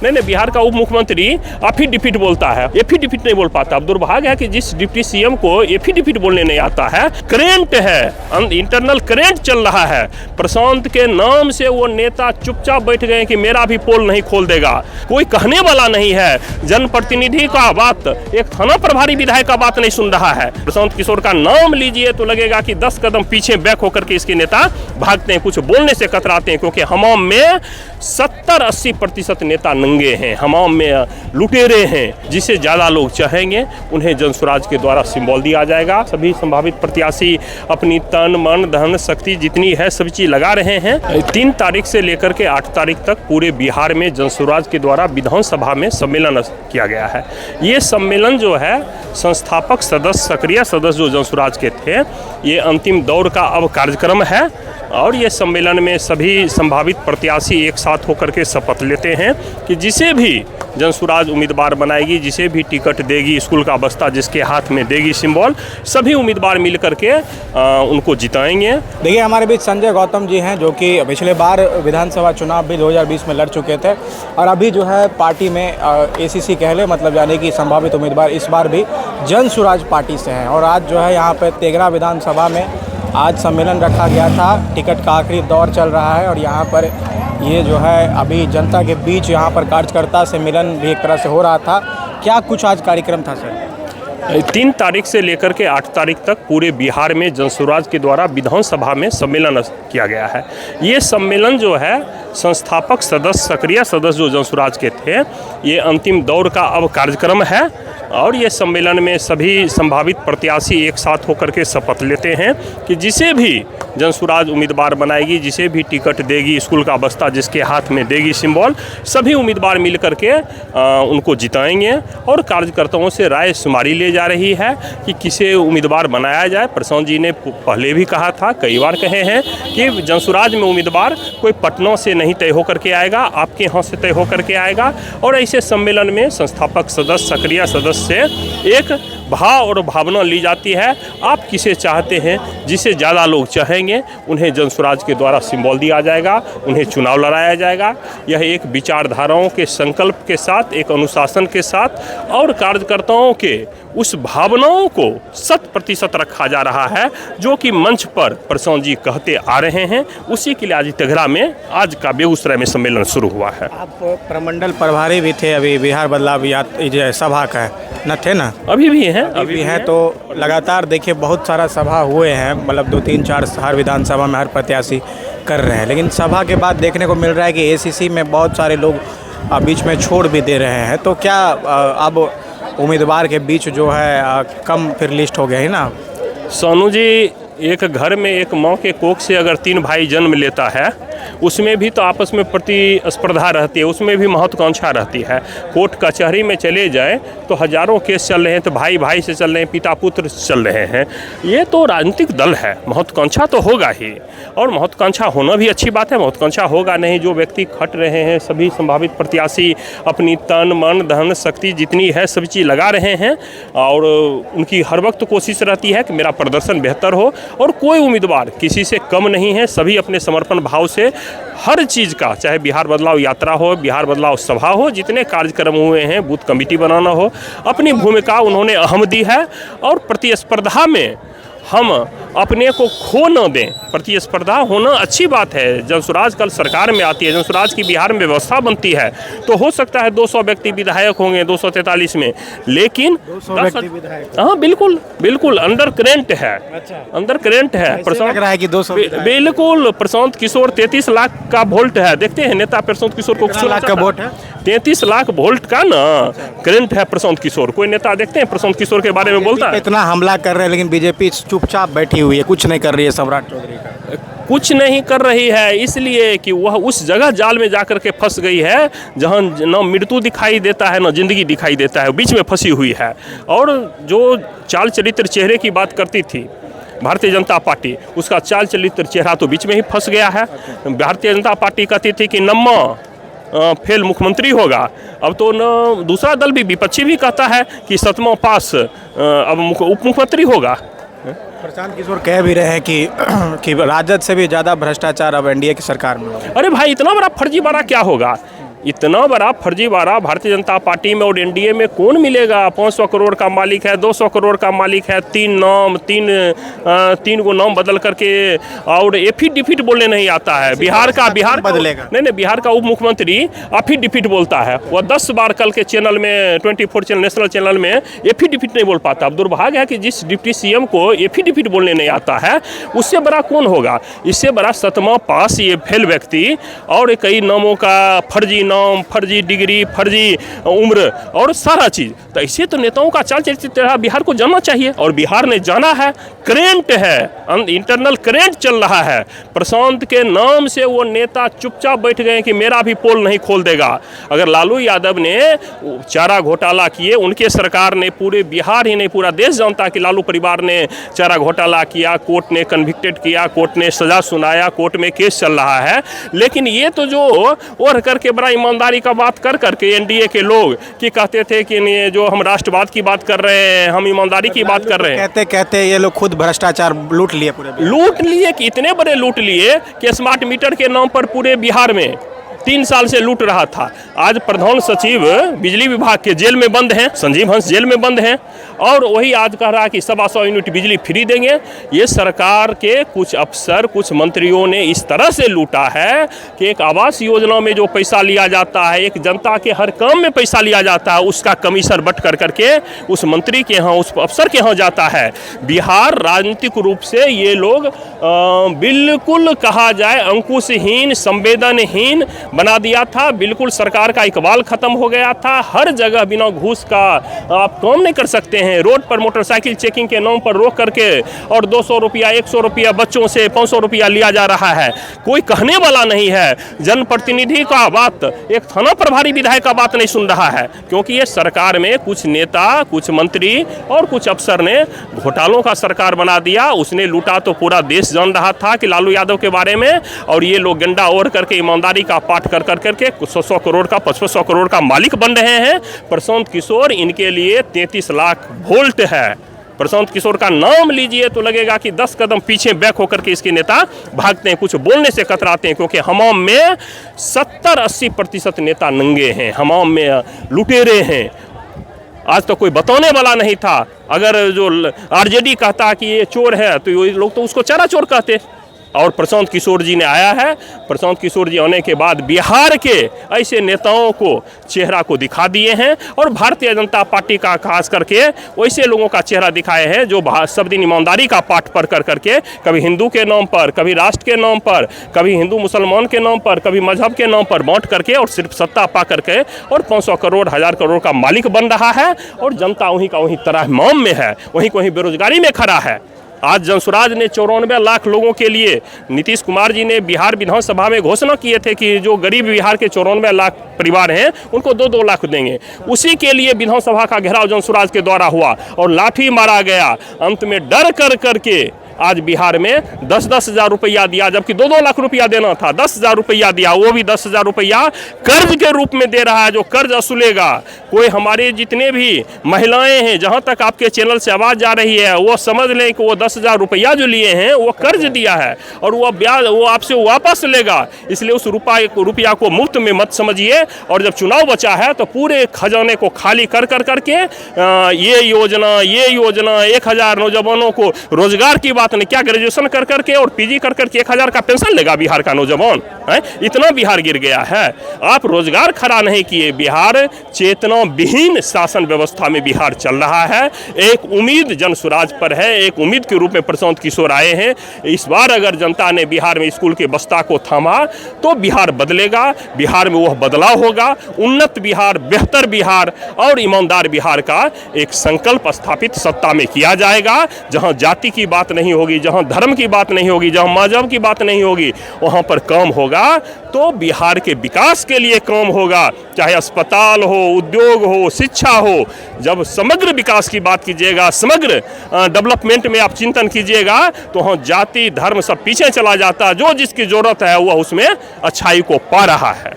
नहीं, बिहार का उप मुख्यमंत्री एफिडेविट बोलता है, एफिडेविट नहीं बोल पाता। अब दुर्भाग्य है कि जिस डिप्टी सीएम को एफिडेविट बोलने नहीं आता है, करेंट है, इंटरनल करेंट चल रहा है, प्रशांत के नाम से वो नेता चुपचाप बैठ गए कि मेरा भी पोल नहीं खोल देगा, कोई कहने वाला नहीं है। जनप्रतिनिधि का बात, एक थाना प्रभारी विधायक का बात नहीं सुन रहा है। प्रशांत किशोर का नाम लीजिए तो लगेगा कि 10 कदम पीछे बैक होकर के इसके नेता भागते हैं, कुछ बोलने से कतराते हैं, क्योंकि हमाम में 70-80% नेता नंगे हैं, हमाम में लुटेरे हैं। जिसे ज़्यादा लोग चाहेंगे उन्हें जनसुराज के द्वारा सिंबल दिया जाएगा। सभी संभावित प्रत्याशी अपनी तन मन धन शक्ति जितनी है सभी चीज़ लगा रहे हैं। 3 तारीख से लेकर के 8 तारीख तक पूरे बिहार में जनसुराज के द्वारा विधानसभा में सम्मेलन किया गया है। ये सम्मेलन जो है संस्थापक सदस्य, सक्रिय सदस्य जो जनसुराज के थे, ये अंतिम दौर का अब कार्यक्रम है और ये सम्मेलन में सभी संभावित प्रत्याशी एक साथ होकर के शपथ लेते हैं कि जिसे भी जनसुराज उम्मीदवार बनाएगी, जिसे भी टिकट देगी, स्कूल का बस्ता जिसके हाथ में देगी सिंबल, सभी उम्मीदवार मिल करके उनको जिताएंगे। देखिए, हमारे बीच संजय गौतम जी हैं जो कि पिछले बार विधानसभा चुनाव भी 2020 में लड़ चुके थे और अभी जो है पार्टी में एसीसी कह ले, मतलब यानी कि संभावित उम्मीदवार इस बार भी जनसुराज पार्टी से हैं। और आज जो है यहाँ पर तेघरा विधानसभा में आज सम्मेलन रखा गया था, टिकट का आखिरी दौर चल रहा है और यहाँ पर ये जो है अभी जनता के बीच यहाँ पर कार्यकर्ता सम्मेलन भी एक तरह से हो रहा था। क्या कुछ आज कार्यक्रम था सर? 3 तारीख से लेकर के 8 तारीख तक पूरे बिहार में जनसुराज के द्वारा विधानसभा में सम्मेलन किया गया है। ये सम्मेलन जो है संस्थापक सदस्य, सक्रिय सदस्य जो जनसुराज के थे, ये अंतिम दौर का अब कार्यक्रम है और ये सम्मेलन में सभी संभावित प्रत्याशी एक साथ होकर के शपथ लेते हैं कि जिसे भी जनसुराज उम्मीदवार बनाएगी, जिसे भी टिकट देगी, स्कूल का बस्ता जिसके हाथ में देगी सिंबल, सभी उम्मीदवार मिल करके उनको जिताएंगे। और कार्यकर्ताओं से राय शुमारी ले जा रही है कि किसे उम्मीदवार बनाया जाए। प्रशांत जी ने पहले भी कहा था, कई बार कहे हैं कि जनसुराज में उम्मीदवार कोई पटना से नहीं तय होकर के आएगा, आपके यहाँ से तय होकर के आएगा। और ऐसे सम्मेलन में संस्थापक सदस्य, सक्रिय सदस्य से एक भाव और भावना ली जाती है। आप किसे चाहते हैं, जिसे ज़्यादा लोग चाहेंगे उन्हें जनसुराज के द्वारा सिंबल दिया जाएगा, उन्हें चुनाव लड़ाया जाएगा। यह एक विचारधाराओं के संकल्प के साथ, एक अनुशासन के साथ और कार्यकर्ताओं के उस भावनाओं को 100% रखा जा रहा है जो कि मंच पर प्रशांत जी कहते आ रहे हैं। उसी के लिए आज तेघरा में आज का बेगूसराय में सम्मेलन शुरू हुआ है। आप प्रमंडल प्रभारी भी थे, अभी बिहार बदलाव सभा का न थे ना? अभी भी हैं, अभी भी हैं। तो लगातार देखिए बहुत सारा सभा हुए हैं, मतलब 2-3-4 हर विधानसभा में हर प्रत्याशी कर रहे हैं, लेकिन सभा के बाद देखने को मिल रहा है कि एसीसी में बहुत सारे लोग बीच में छोड़ भी दे रहे हैं। तो क्या अब उम्मीदवार के बीच जो है कम फिर लिस्ट हो गया है ना? सोनू जी, एक घर में एक माँ के कोख से अगर 3 भाई जन्म लेता है, उसमें भी तो आपस में प्रतिस्पर्धा रहती है, उसमें भी महत्वाकांक्षा रहती है। कोर्ट कचहरी में चले जाए तो हजारों केस चल रहे हैं, तो भाई भाई से चल रहे हैं, पिता पुत्र से चल रहे हैं। ये तो राजनीतिक दल है, महत्वाकांक्षा तो होगा ही और महत्वाकांक्षा होना भी अच्छी बात है। महत्वाकांक्षा होगा नहीं, जो व्यक्ति खट रहे हैं, सभी संभावित प्रत्याशी अपनी तन मन धन शक्ति जितनी है सभी चीज़ लगा रहे हैं और उनकी हर वक्त कोशिश रहती है कि मेरा प्रदर्शन बेहतर हो। और कोई उम्मीदवार किसी से कम नहीं है, सभी अपने समर्पण भाव से हर चीज़ का, चाहे बिहार बदलाव यात्रा हो, बिहार बदलाव सभा हो, जितने कार्यक्रम हुए हैं, बूथ कमेटी बनाना हो, अपनी भूमिका उन्होंने अहम दी है। और प्रतिस्पर्धा में हम अपने को खो न दें, प्रतिस्पर्धा होना अच्छी बात है। जनसुराज कल सरकार में आती है, जनसुराज की बिहार में व्यवस्था बनती है, तो हो सकता है 200 व्यक्ति विधायक होंगे 243 में, लेकिन 200 व्यक्ति विधायक, हाँ बिल्कुल अंडर करेंट है। अच्छा, अंडर करेंट है। प्रशांत लग रहा है कि 200 बिल्कुल प्रशांत किशोर 33 लाख का वोल्ट है। देखते हैं नेता प्रशांत किशोर को 1 लाख का वोट है, 33 लाख वोल्ट का ना करंट है प्रशांत किशोर। कोई नेता देखते हैं प्रशांत किशोर के बारे में बोलता है? इतना हमला कर रहे हैं लेकिन बीजेपी चुपचाप बैठी हुई है, कुछ नहीं कर रही है। सम्राट चौधरी का कुछ नहीं कर रही है इसलिए कि वह उस जगह जाल में जाकर के फंस गई है जहां न मृत्यु दिखाई देता है न जिंदगी दिखाई देता है, बीच में फंसी हुई है। और जो चाल चरित्र चेहरे की बात करती थी भारतीय जनता पार्टी, उसका चाल चरित्र चेहरा तो बीच में ही फंस गया है। भारतीय जनता पार्टी कहती थी कि नम्मा फेल मुख्यमंत्री होगा, अब तो न दूसरा दल भी विपक्षी भी कहता है कि 7वां पास अब उप मुख्यमंत्री होगा। प्रशांत किशोर कह भी रहे हैं कि राजद से भी ज़्यादा भ्रष्टाचार अब एनडीए की सरकार में होगा। अरे भाई, इतना बड़ा फर्जीवाड़ा क्या होगा? इतना बड़ा फर्जीवाड़ा भारतीय जनता पार्टी में और एनडीए में कौन मिलेगा? 500 करोड़ का मालिक है, 200 करोड़ का मालिक है, तीन गो नाम बदल करके, और एफिडेविट बोलने नहीं आता है। बिहार बदलेगा नहीं, बिहार का उप मुख्यमंत्री एफिडेविट बोलता है। वह 10 बार कल के चैनल में 24 चैनल नेशनल चैनल में एफिडेविट नहीं बोल पाता। अब दुर्भाग्य है कि जिस डिप्टी सीएम को एफिडेविट बोलने नहीं आता है, उससे बड़ा कौन होगा? इससे बड़ा सतमा पास ये फेल व्यक्ति और कई नामों का फर्जी नाम, फर्जी डिग्री, फर्जी उम्र और सारा चीज़। तो ऐसे तो नेताओं का चाल चरित्र बिहार को जानना चाहिए, और बिहार ने जाना है। करेंट है, इंटरनल करेंट चल रहा है। प्रशांत के नाम से वो नेता चुपचाप बैठ गए कि मेरा भी पोल नहीं खोल देगा। अगर लालू यादव ने चारा घोटाला किए, उनके सरकार ने, पूरे बिहार ही नहीं पूरा देश जानता कि लालू परिवार ने चारा घोटाला किया, कोर्ट ने कन्विक्टेड किया, कोर्ट ने सजा सुनाया, कोर्ट में केस चल रहा है। लेकिन ये तो जो और करके बड़ा ईमानदारी का बात कर करके एनडीए के लोग कि कहते थे कि ये जो हम राष्ट्रवाद की बात कर रहे हैं, हम ईमानदारी की बात कर रहे हैं। कहते ये लोग खुद भ्रष्टाचार लूट लिए, लूट लिए कि इतने बड़े लूट लिए कि स्मार्ट मीटर के नाम पर पूरे बिहार में 3 साल से लूट रहा था। आज प्रधान सचिव बिजली विभाग के जेल में बंद हैं, संजीव हंस जेल में बंद हैं, और वही आज कह रहा है कि 125 यूनिट बिजली फ्री देंगे। ये सरकार के कुछ अफसर, कुछ मंत्रियों ने इस तरह से लूटा है कि एक आवास योजना में जो पैसा लिया जाता है, एक जनता के हर काम में पैसा लिया जाता है, उसका कमीशन बट कर करके उस मंत्री के यहाँ, उस अफसर के यहाँ जाता है। बिहार राजनीतिक रूप से ये लोग बिल्कुल कहा जाए अंकुशहीन, संवेदनहीन बना दिया था। बिल्कुल सरकार का इकबाल खत्म हो गया था। हर जगह बिना घूस का आप काम नहीं कर सकते हैं। रोड पर मोटरसाइकिल चेकिंग के नाम पर रोक करके और 200 रुपया, 100 रुपया बच्चों से 500 रुपया लिया जा रहा है। कोई कहने वाला नहीं है। जनप्रतिनिधि का बात, एक थाना प्रभारी विधायक का बात नहीं सुन रहा है, क्योंकि ये सरकार में कुछ नेता, कुछ मंत्री और कुछ अफसर ने घोटालों का सरकार बना दिया। उसने लूटा तो पूरा देश जान रहा था कि लालू यादव के बारे में, और ये लोग गंडा ओढ़ करके ईमानदारी का पाठ कर करके 100 करोड़ का, 500 करोड़ का मालिक बन रहे हैं। प्रशांत किशोर इनके लिए 33 लाख वोल्ट है। प्रशांत किशोर का नाम लीजिए तो लगेगा कि 10 कदम पीछे बैक होकर के इसके नेता भागते हैं, कुछ बोलने से कतराते हैं, क्योंकि हमाम में 70-80% नेता नंगे हैं, हमाम में लुटेरे हैं। आज तो कोई बताने वाला नहीं था। अगर जो आरजेडी कहता कि ये चोर है तो ये लोग तो उसको चारा चोर कहते। और प्रशांत किशोर जी ने आया है। प्रशांत किशोर जी आने के बाद बिहार के ऐसे नेताओं को चेहरा को दिखा दिए हैं, और भारतीय जनता पार्टी का खास करके वैसे लोगों का चेहरा दिखाए हैं जो सब दिन ईमानदारी का पाठ पर कर करके, कभी हिंदू के नाम पर, कभी राष्ट्र के नाम पर, कभी हिंदू मुसलमान के नाम पर, कभी मजहब के नाम पर बांट करके और सिर्फ सत्ता पा करके और 500 करोड़, 1000 करोड़ का मालिक बन रहा है। और जनता वहीं का वहीं त्राहिमाम में है, वहीं को वहीं बेरोजगारी में खड़ा है। आज जनसुराज ने 94 लाख लोगों के लिए, नीतीश कुमार जी ने बिहार विधानसभा में घोषणा किए थे कि जो गरीब बिहार के 94 लाख परिवार हैं उनको 2-2 लाख देंगे। उसी के लिए विधानसभा का घेराव जनसुराज के द्वारा हुआ और लाठी मारा गया। अंत में डर कर करके आज बिहार में 10-10 हज़ार रुपया दिया, जबकि 2-2 लाख रुपया देना था। 10 हज़ार रुपया दिया, वो भी 10 हज़ार रुपया कर्ज के रूप में दे रहा है, जो कर्ज असूलेगा। कोई हमारे जितने भी महिलाएं हैं, जहां तक आपके चैनल से आवाज़ जा रही है, वो समझ लें कि वो 10 हज़ार रुपया जो लिए हैं वो कर्ज दिया है, और वो ब्याज वो आपसे वापस लेगा। इसलिए उस रुपया को मुफ्त में मत समझिए। और जब चुनाव बचा है तो पूरे खजाने को खाली कर करके ये योजना 1000 नौजवानों को रोजगार की बात नहीं, क्या ग्रेजुएशन कर करके और पीजी कर करके 1000 का पेंशन लेगा बिहार का नौजवान है? इतना बिहार गिर गया है। आप रोजगार खड़ा नहीं किए। बिहार चेतना विहीन शासन व्यवस्था में बिहार चल रहा है। एक उम्मीद जनसुराज पर है, एक उम्मीद के रूप में प्रशांत किशोर आए हैं। इस बार अगर जनता ने बिहार में स्कूल के बस्ता को थामा तो बिहार बदलेगा, बिहार में वह बदलाव होगा। उन्नत बिहार, बेहतर बिहार और ईमानदार बिहार का एक संकल्प स्थापित सत्ता में किया जाएगा, जहां जाति की बात नहीं होगी, जहां धर्म की बात नहीं होगी, जहां मजहब की बात नहीं होगी, वहां पर काम होगा। तो बिहार के विकास के लिए काम होगा, चाहे अस्पताल हो, उद्योग हो, शिक्षा हो। जब समग्र विकास की बात कीजिएगा, समग्र डेवलपमेंट में आप चिंतन कीजिएगा, तो वहाँ जाति धर्म सब पीछे चला जाता। जो जिसकी जरूरत है वह उसमें अच्छाई को पा रहा है।